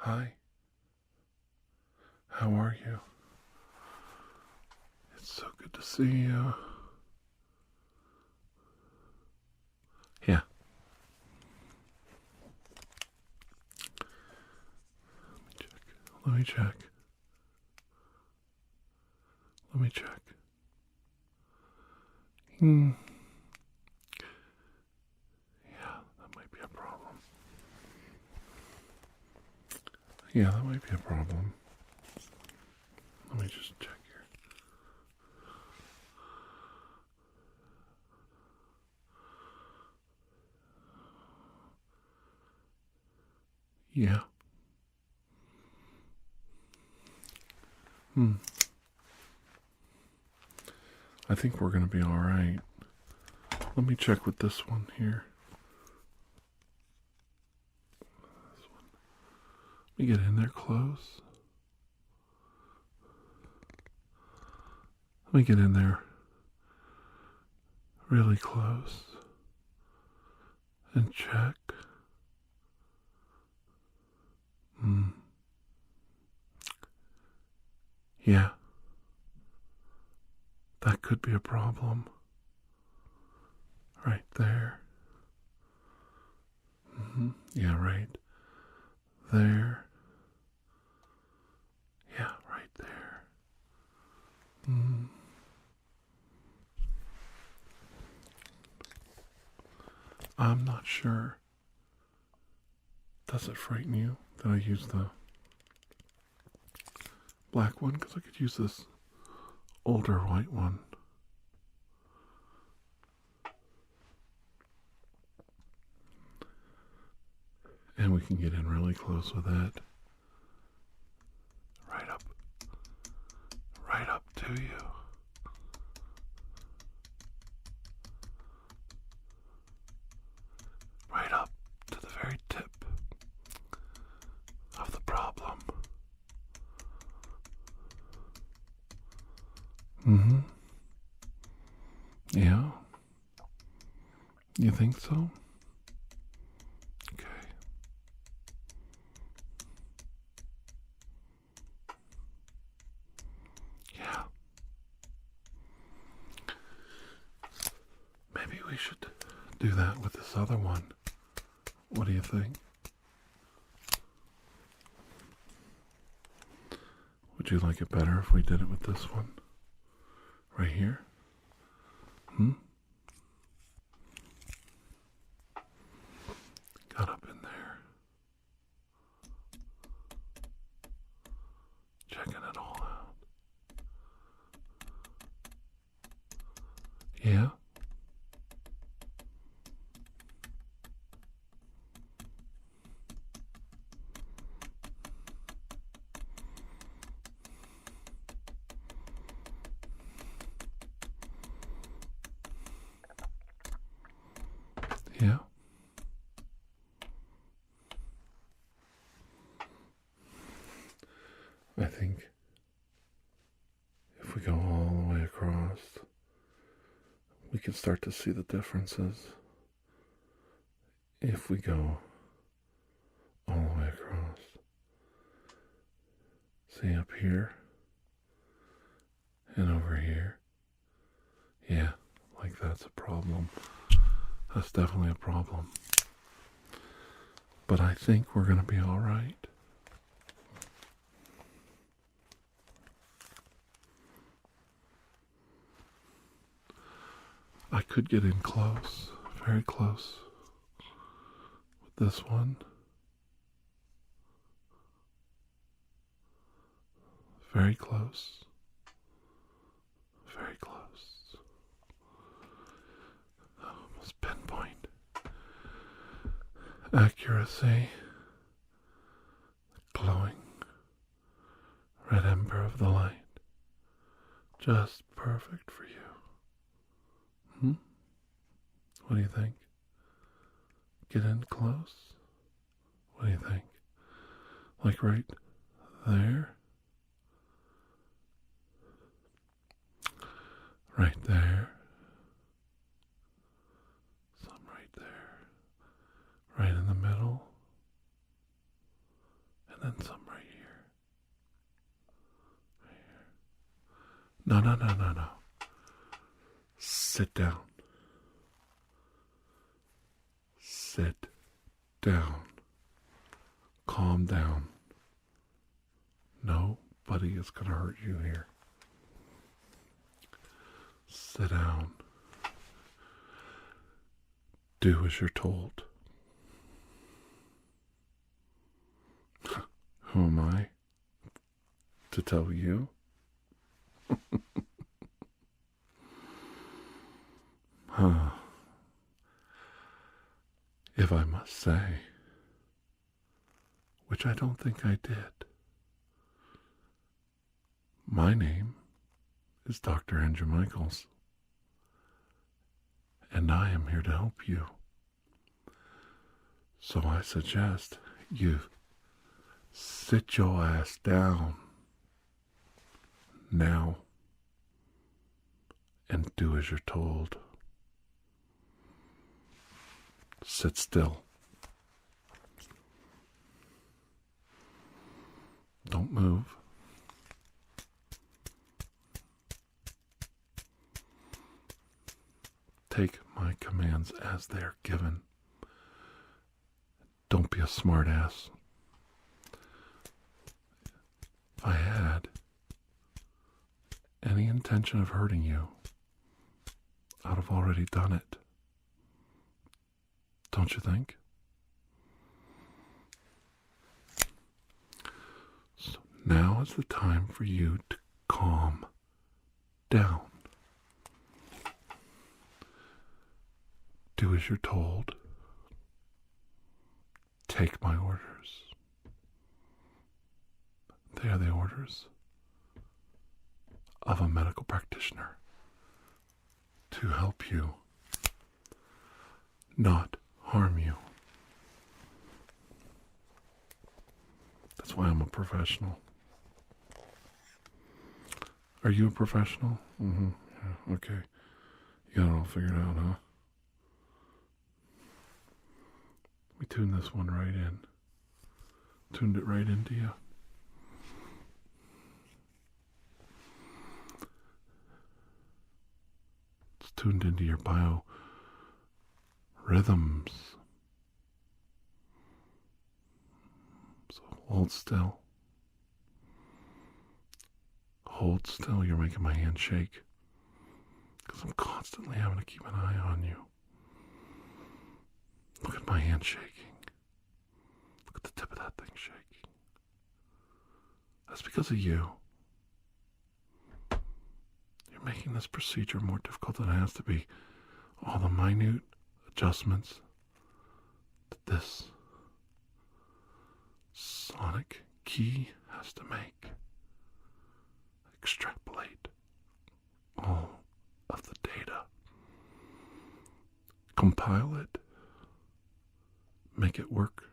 Hi. How are you? It's so good to see you. Yeah. Let me check. Let me check. Yeah, that might be a problem. Yeah, that might be a problem. Let me just check here. Yeah. I think we're going to be all right. Let me check with this one here. This one. Let me get in there close. Let me get in there really close and check. Yeah. That could be a problem. Right there. Yeah, right there. Yeah, right there. I'm not sure. Does it frighten you that I use the black one? Because I could use this older white one. And we can get in really close with that. Right up to you. Right up to the very tip of the problem. Yeah. You think so? Okay. Yeah. Maybe we should do that with this other one. What do you think? Would you like it better if we did it with this one? Right here? Got up in there. Checking it all out. Yeah? Yeah? I think if we go all the way across, we can start to see the differences. If we go all the way across. See up here and over here. Yeah, like that's a problem. That's definitely a problem. But I think we're going to be all right. I could get in close, very close with this one. Very close. Very close. Almost pinpoint. Accuracy. Glowing red ember of the light. Just perfect for you. What do you think? Get in close? What do you think? Like right there? Right there. Some right there. Right in the middle. And then No, no, no, no, no. Sit down. Sit down. Calm down. Nobody is going to hurt you here. Sit down. Do as you're told. Who am I to tell you? If I must say, which I don't think I did, my name is Dr. Andrew Michaels, and I am here to help you. So I suggest you sit your ass down now and do as you're told. Sit still. Don't move. Take my commands as they're given. Don't be a smartass. If I had any intention of hurting you, I'd have already done it. Don't you think? So now is the time for you to calm down. Do as you're told. Take my orders. They are the orders of a medical practitioner to help you, not harm you. That's why I'm a professional. Are you a professional? Mm-hmm. Yeah, okay. You got it all figured out, huh? We tuned this one right in. Tuned it right into you. It's tuned into your biorhythms. So hold still. Hold still. You're making my hand shake. Because I'm constantly having to keep an eye on you. Look at my hand shaking. Look at the tip of that thing shaking. That's because of you. You're making this procedure more difficult than it has to be. All the minute adjustments that this sonic key has to make. Extrapolate all of the data. Compile it. Make it work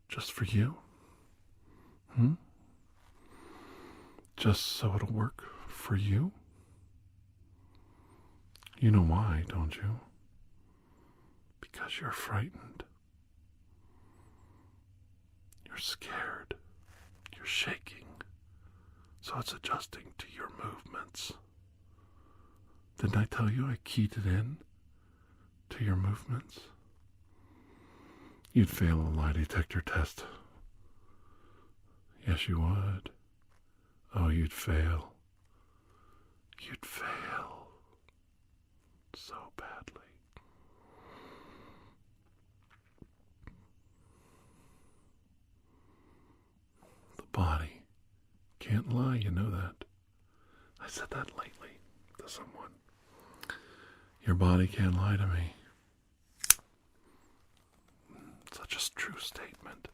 just for you? Just so it'll work for you? You know why, don't you? Because you're frightened. You're scared. You're shaking. So it's adjusting to your movements. Didn't I tell you I keyed it in to your movements? You'd fail a lie detector test. Yes, you would. Oh, you'd fail. You'd fail. So badly. The body can't lie, you know that. I said that lately to someone. Your body can't lie to me. Such a true statement.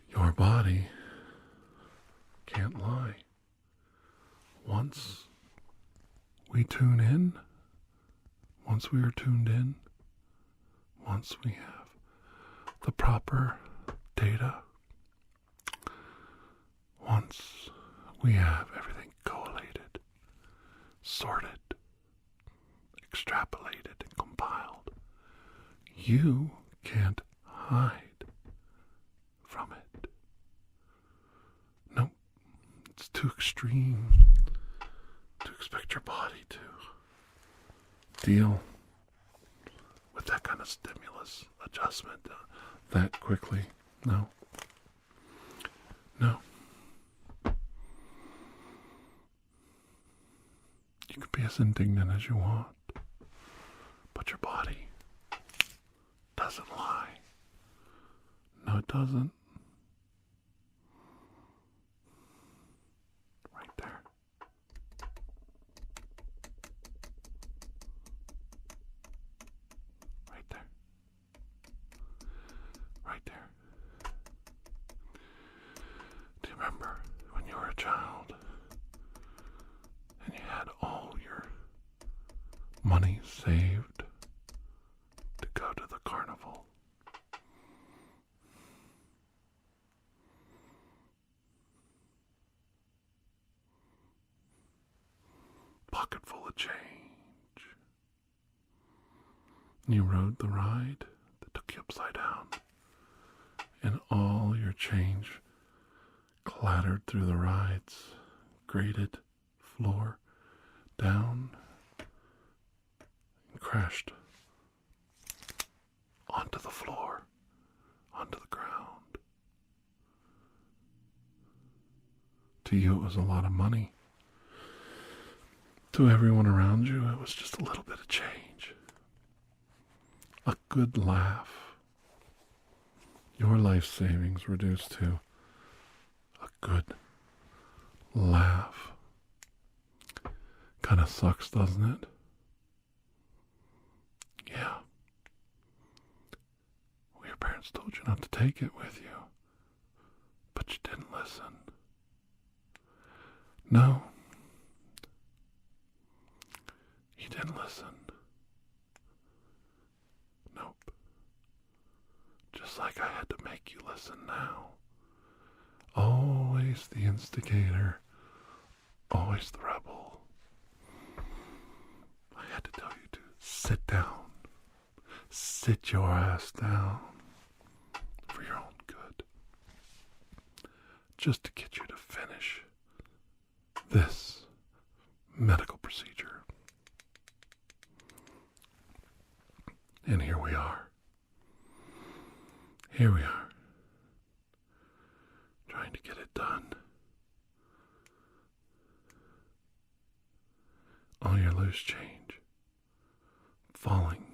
Your body can't lie. Once we tune in, once we are tuned in, once we have the proper data, once we have everything collated, sorted, extrapolated, and compiled, you can't hide from it. Nope. too extreme to expect your body to deal with that kind of stimulus adjustment that quickly. No. No. You can be as indignant as you want, but your body doesn't lie. No, it doesn't. Right there. Right there. Right there. Do you remember when you were a child and you had all your money saved to go to the carnival? Pocket full of change. You rode the ride that took you upside down, and all your change clattered through the ride's grated floor down and crashed onto the floor, onto the ground. To you, it was a lot of money. To everyone around you, it was just a little bit of change. A good laugh. Your life savings reduced to a good laugh. Kind of sucks, doesn't it? Yeah. Well, your parents told you not to take it with you, but you didn't listen. No. You didn't listen. Nope. Just like I had to make you listen now. Always the instigator. Always the rebel. I had to tell you to sit down. Sit your ass down. For your own good. Just to get you to finish this medical procedure. And here we are. Here we are. Trying to get it done. All your loose change. Falling.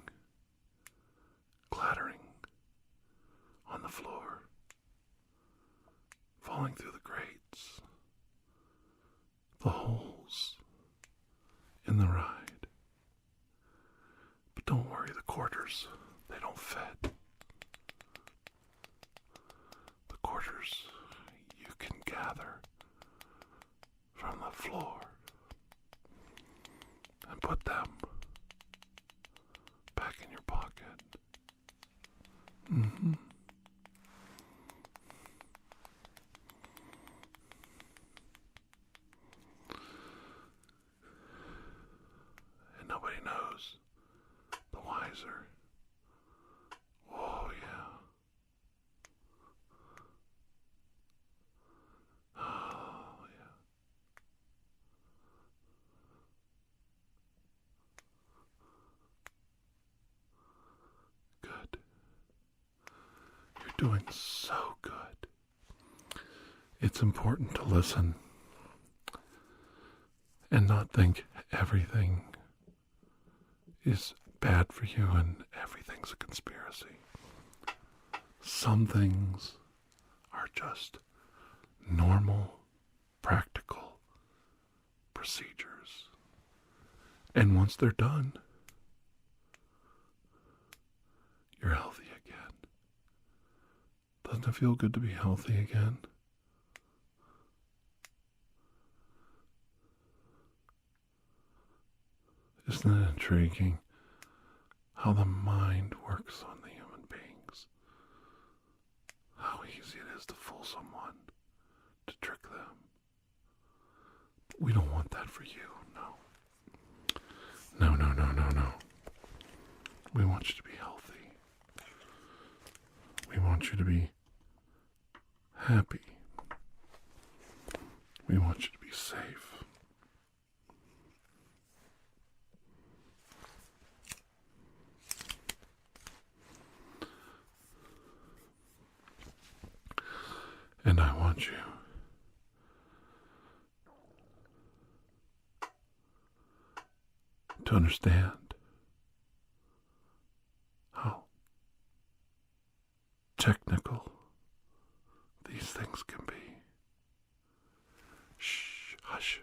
Clattering. On the floor. Falling through the grates. The holes. In the ride. But don't worry, the quarters, they don't fit. The quarters you can gather from the floor and put them back in your pocket. Mm-hmm. And nobody knows the wiser. Oh, yeah. Oh, yeah. Good. You're doing so good. It's important to listen and not think everything is bad for you and everything's a conspiracy. Some things are just normal, practical procedures. And once they're done, you're healthy again. Doesn't it feel good to be healthy again? Isn't it intriguing how the mind works on the human beings? How easy it is to fool someone, to trick them. But we don't want that for you, no. No, no, no, no, no. We want you to be healthy. We want you to be happy. We want you to be safe. And I want you to understand how technical these things can be. Shh, hush.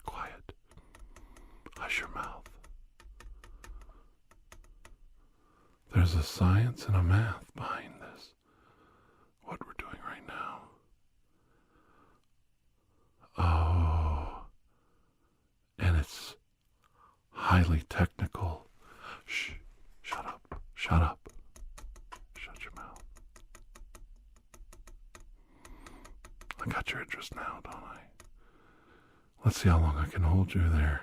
Quiet. Hush your mouth. There's a science and a math behind this. What we're doing right now. Oh, and it's highly technical. Shh, shut up, shut up. Shut your mouth. I got your interest now, don't I? Let's see how long I can hold you there.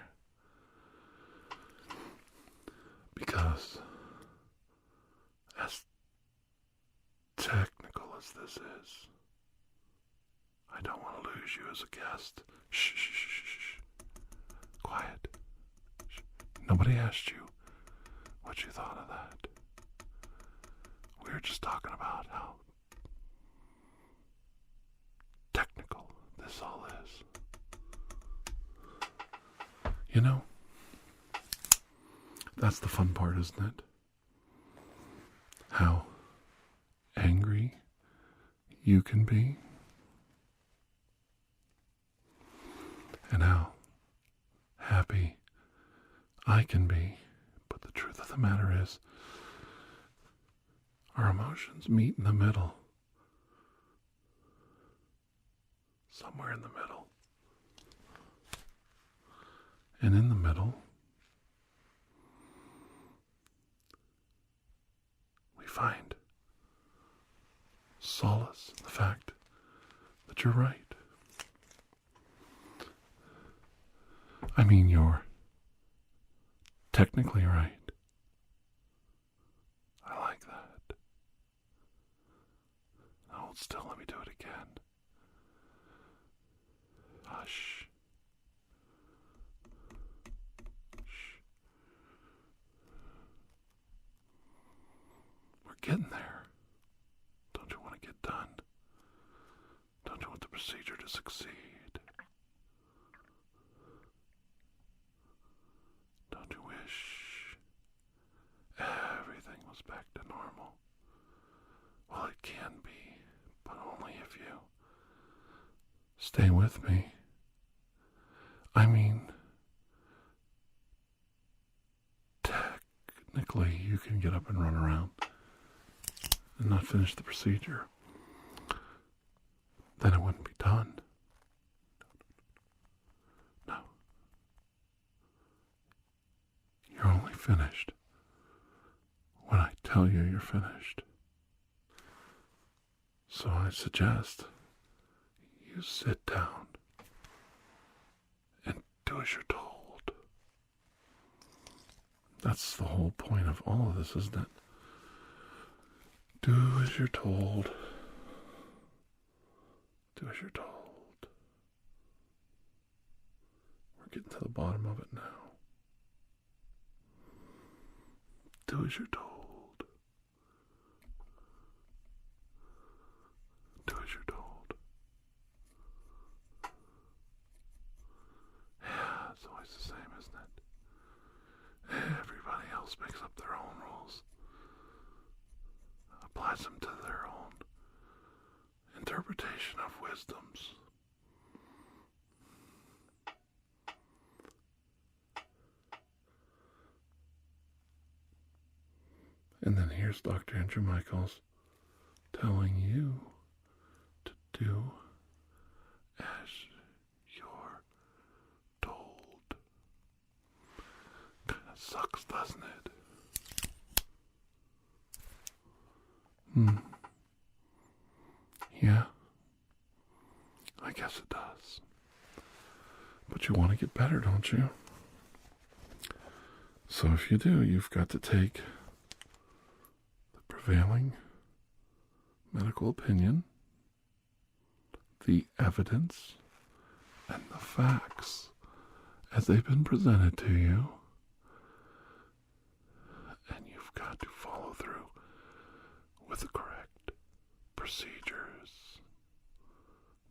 Because as technical as this is, I don't want to lose you as a guest. Shh, shh, shh, shh. Quiet. Shh. Nobody asked you what you thought of that. We were just talking about how technical this all is. You know, that's the fun part, isn't it? How angry you can be, and how happy I can be. But the truth of the matter is, our emotions meet in the middle. Somewhere in the middle. And in the middle, we find solace in the fact that you're right. I mean, you're technically right. I like that. Now hold still, let me do it again. Hush. Shh. We're getting there. Don't you want to get done? Don't you want the procedure to succeed? Don't you wish everything was back to normal? Well, it can be, but only if you stay with me. I mean, technically you can get up and run around and not finish the procedure. Then it wouldn't be done. No. You're only finished when I tell you you're finished. So I suggest you sit down and do as you're told. That's the whole point of all of this, isn't it? Do as you're told. Do as you're told. We're getting to the bottom of it now. Do as you're told. Do as you're told. Yeah, it's always the same, isn't it? Everybody else makes up their own rules. Applies them to their own interpretation of wisdoms. And then here's Dr. Andrew Michaels telling you to do as you're told. Kind of sucks, doesn't it? Yeah, I guess it does. But you want to get better, don't you? So if you do, you've got to take the prevailing medical opinion, the evidence and the facts as they've been presented to you, and you've got to follow through with the correct procedures,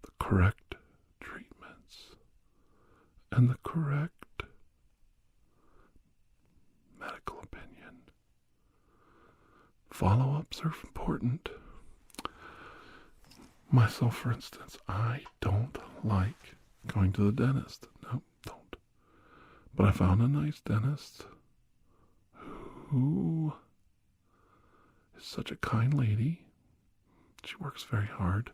the correct treatments, and the correct medical opinion. Follow-ups are important. Myself, for instance, I don't like going to the dentist. No, don't. But I found a nice dentist who is such a kind lady. She works very hard.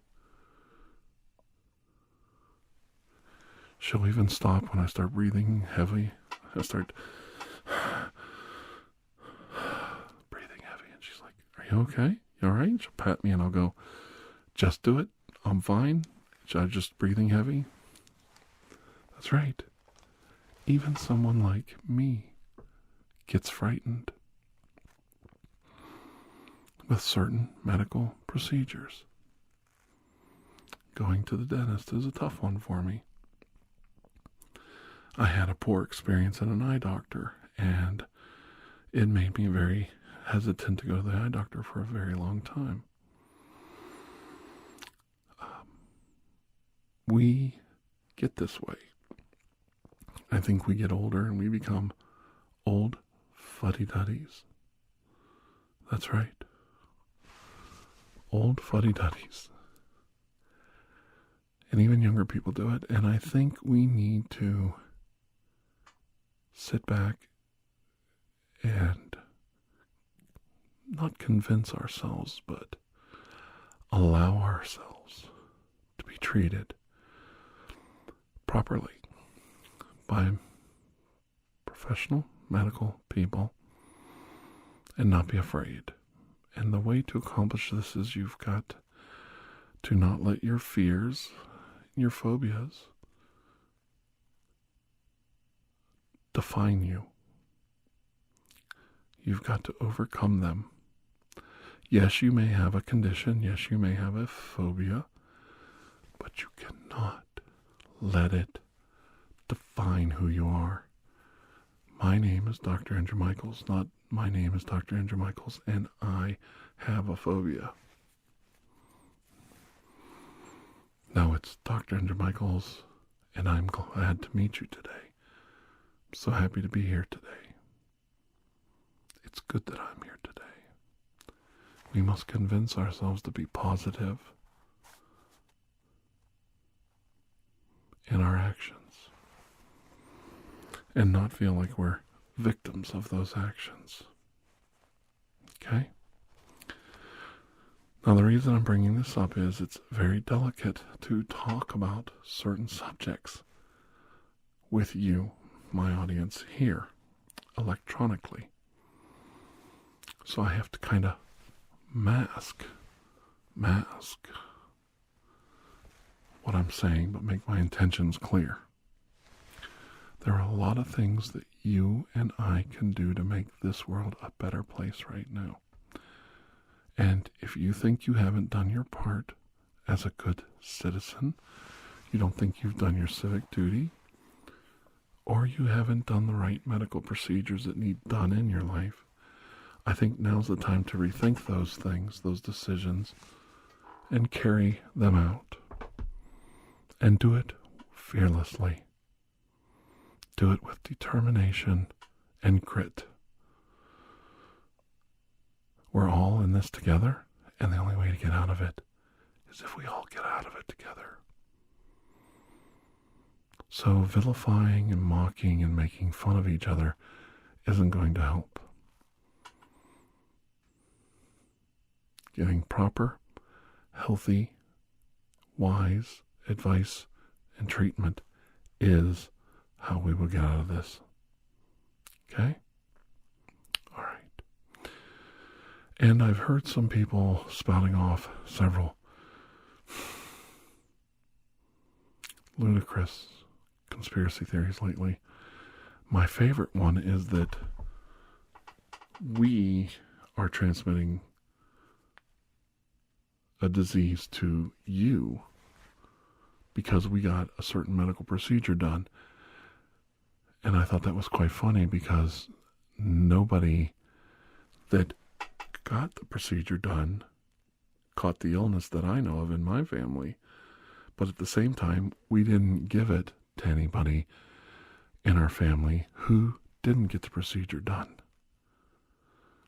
She'll even stop when I start breathing heavy. I start breathing heavy, and she's like, "Are you okay? You all right?" She'll pat me, and I'll go, "Just do it. I'm fine. I'm just breathing heavy." That's right. Even someone like me gets frightened with certain medical procedures. Going to the dentist is a tough one for me. I had a poor experience at an eye doctor, and it made me very hesitant to go to the eye doctor for a very long time. We get this way. I think we get older and we become old fuddy-duddies. That's right. Old fuddy-duddies. And even younger people do it. And I think we need to sit back and not convince ourselves, but allow ourselves to be treated properly by professional medical people and not be afraid. And the way to accomplish this is you've got to not let your fears, your phobias, define you. You've got to overcome them. Yes, you may have a condition. Yes, you may have a phobia, but you cannot let it define who you are. My name is Dr. Andrew Michaels, not my name is Dr. Andrew Michaels, and I have a phobia. No, it's Dr. Andrew Michaels, and I'm glad to meet you today. I'm so happy to be here today. It's good that I'm here today. We must convince ourselves to be positive in our actions and not feel like we're victims of those actions. Okay? Now, the reason I'm bringing this up is it's very delicate to talk about certain subjects with you, my audience, here, electronically. So I have to kind of mask what I'm saying, but make my intentions clear. There are a lot of things that you and I can do to make this world a better place right now. And if you think you haven't done your part as a good citizen, you don't think you've done your civic duty, or you haven't done the right medical procedures that need done in your life, I think now's the time to rethink those things, those decisions, and carry them out. And do it fearlessly. Do it with determination and grit. We're all in this together, and the only way to get out of it is if we all get out of it together. So vilifying and mocking and making fun of each other isn't going to help. Giving proper, healthy, wise advice and treatment is how we will get out of this. Okay? All right. And I've heard some people spouting off several ludicrous conspiracy theories lately. My favorite one is that we are transmitting a disease to you because we got a certain medical procedure done. And I thought that was quite funny because nobody that got the procedure done caught the illness that I know of in my family. But at the same time, we didn't give it to anybody in our family who didn't get the procedure done.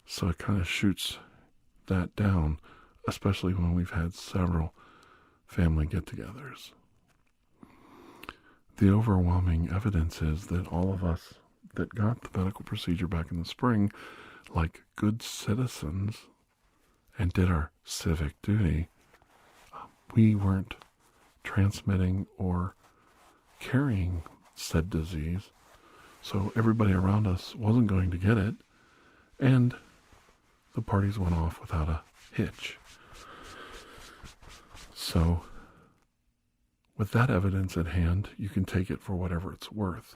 So it kind of shoots that down, especially when we've had several family get-togethers. The overwhelming evidence is that all of us that got the medical procedure back in the spring, like good citizens, and did our civic duty, we weren't transmitting or carrying said disease. So everybody around us wasn't going to get it, and the parties went off without a hitch. So with that evidence at hand, you can take it for whatever it's worth.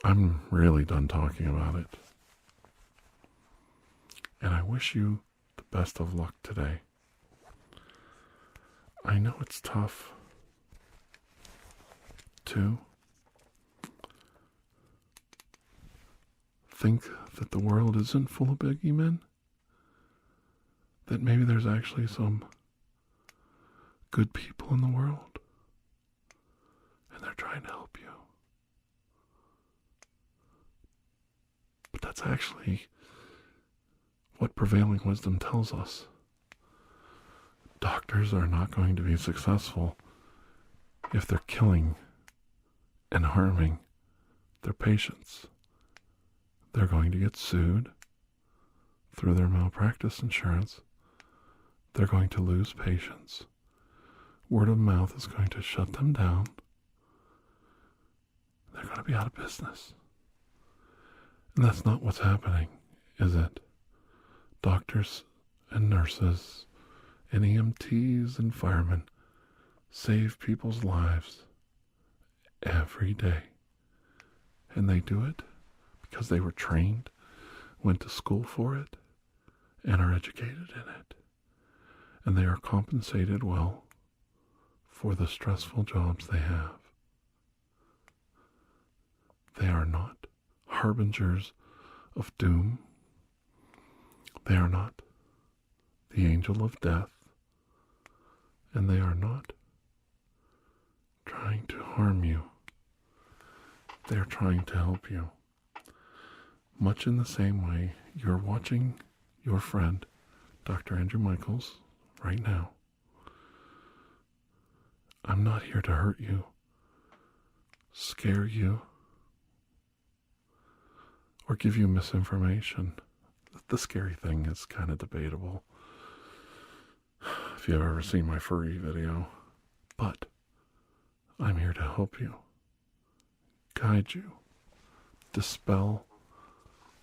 I'm really done talking about it. And I wish you the best of luck today. I know it's tough to think that the world isn't full of boogeymen. That maybe there's actually some good people in the world, and they're trying to help you. But that's actually what prevailing wisdom tells us. Doctors are not going to be successful if they're killing and harming their patients. They're going to get sued through their malpractice insurance. They're going to lose patients. Word of mouth is going to shut them down. They're going to be out of business. And that's not what's happening, is it? Doctors and nurses and EMTs and firemen save people's lives every day. And they do it because they were trained, went to school for it, and are educated in it. And they are compensated well for the stressful jobs they have. They are not harbingers of doom. They are not the angel of death. And they are not trying to harm you. They are trying to help you. Much in the same way you're watching your friend, Dr. Andrew Michaels, right now. I'm not here to hurt you, scare you, or give you misinformation. The scary thing is kind of debatable, if you've ever seen my furry video. But I'm here to help you, guide you, dispel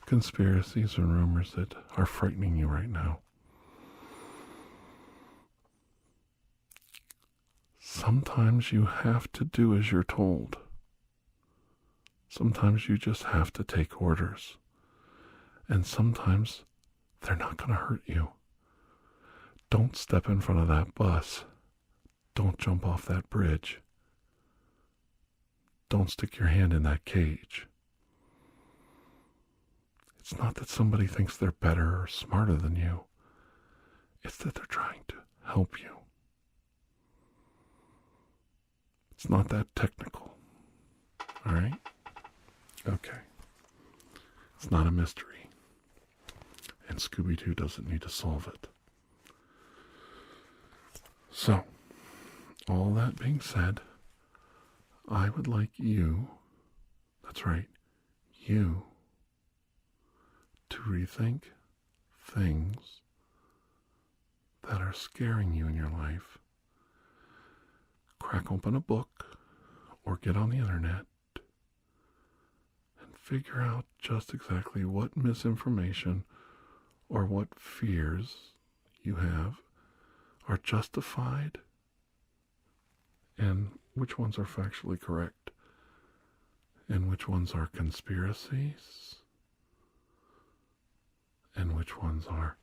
conspiracies and rumors that are frightening you right now. Sometimes you have to do as you're told. Sometimes you just have to take orders. And sometimes they're not going to hurt you. Don't step in front of that bus. Don't jump off that bridge. Don't stick your hand in that cage. It's not that somebody thinks they're better or smarter than you. It's that they're trying to help you. It's not that technical. All right? Okay. It's not a mystery. And Scooby-Doo doesn't need to solve it. So, all that being said, I would like you, that's right, you, to rethink things that are scaring you in your life. Crack open a book or get on the internet and figure out just exactly what misinformation or what fears you have are justified and which ones are factually correct and which ones are conspiracies and which ones are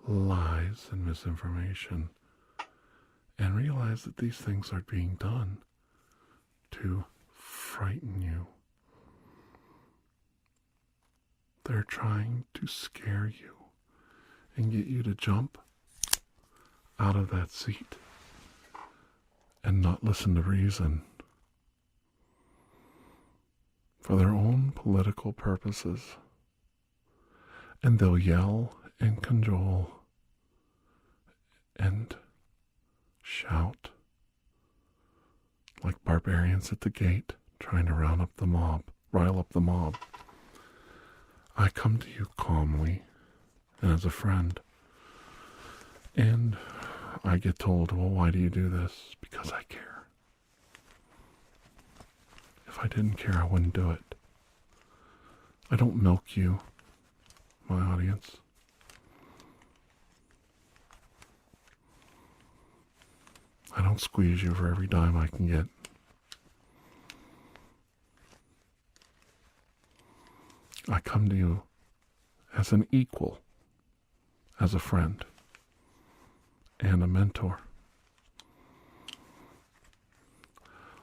lies and misinformation. and realize that these things are being done to frighten you. They're trying to scare you and get you to jump out of that seat and not listen to reason for their own political purposes. And they'll yell and cajole and shout like barbarians at the gate trying to rile up the mob. I come to you calmly and as a friend, and I get told, well, why do you do this? Because I care. If I didn't care, I wouldn't do it. I don't milk you, my audience. I don't squeeze you for every dime I can get. I come to you as an equal, as a friend, and a mentor.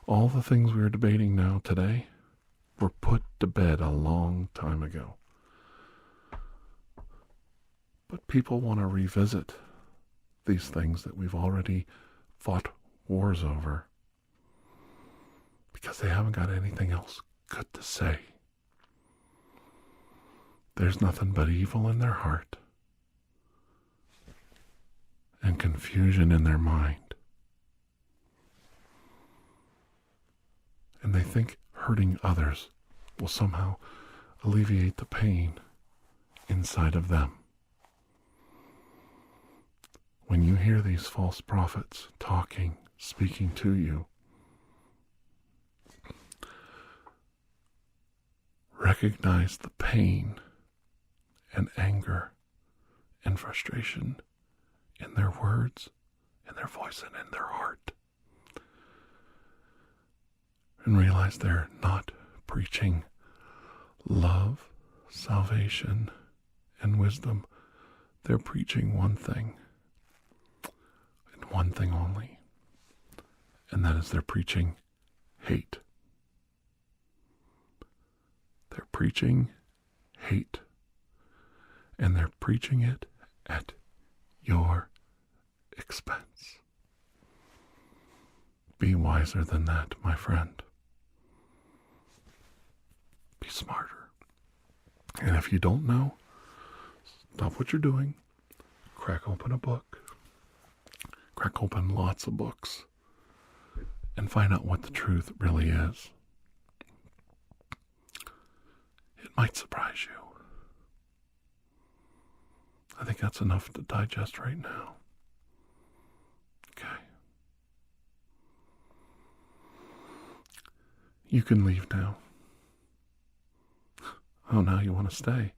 All the things we are debating now today were put to bed a long time ago. But people want to revisit these things that we've already fought wars over because they haven't got anything else good to say. There's nothing but evil in their heart and confusion in their mind. And they think hurting others will somehow alleviate the pain inside of them. When you hear these false prophets talking, speaking to you, recognize the pain and anger and frustration in their words, in their voice, and in their heart. And realize they're not preaching love, salvation, and wisdom. They're preaching one thing, and one thing only. And that is they're preaching hate. They're preaching hate. And they're preaching it at your expense. Be wiser than that, my friend. Be smarter. And if you don't know, stop what you're doing. Crack open a book. Crack open lots of books. And find out what the truth really is. It might surprise you. I think that's enough to digest right now. Okay. You can leave now. Oh, now you want to stay.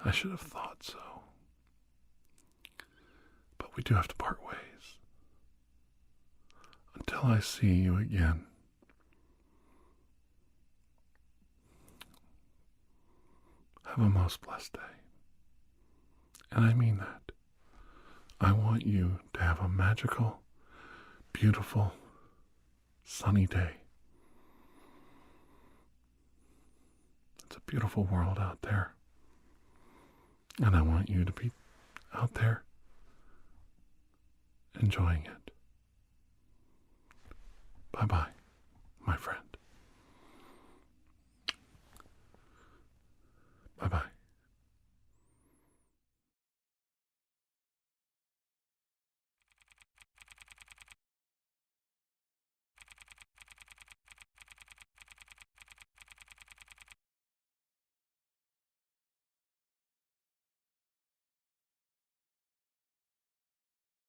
I should have thought so. But we do have to part ways. Until I see you again. Have a most blessed day. And I mean that. I want you to have a magical, beautiful, sunny day. It's a beautiful world out there. And I want you to be out there enjoying it. Bye-bye.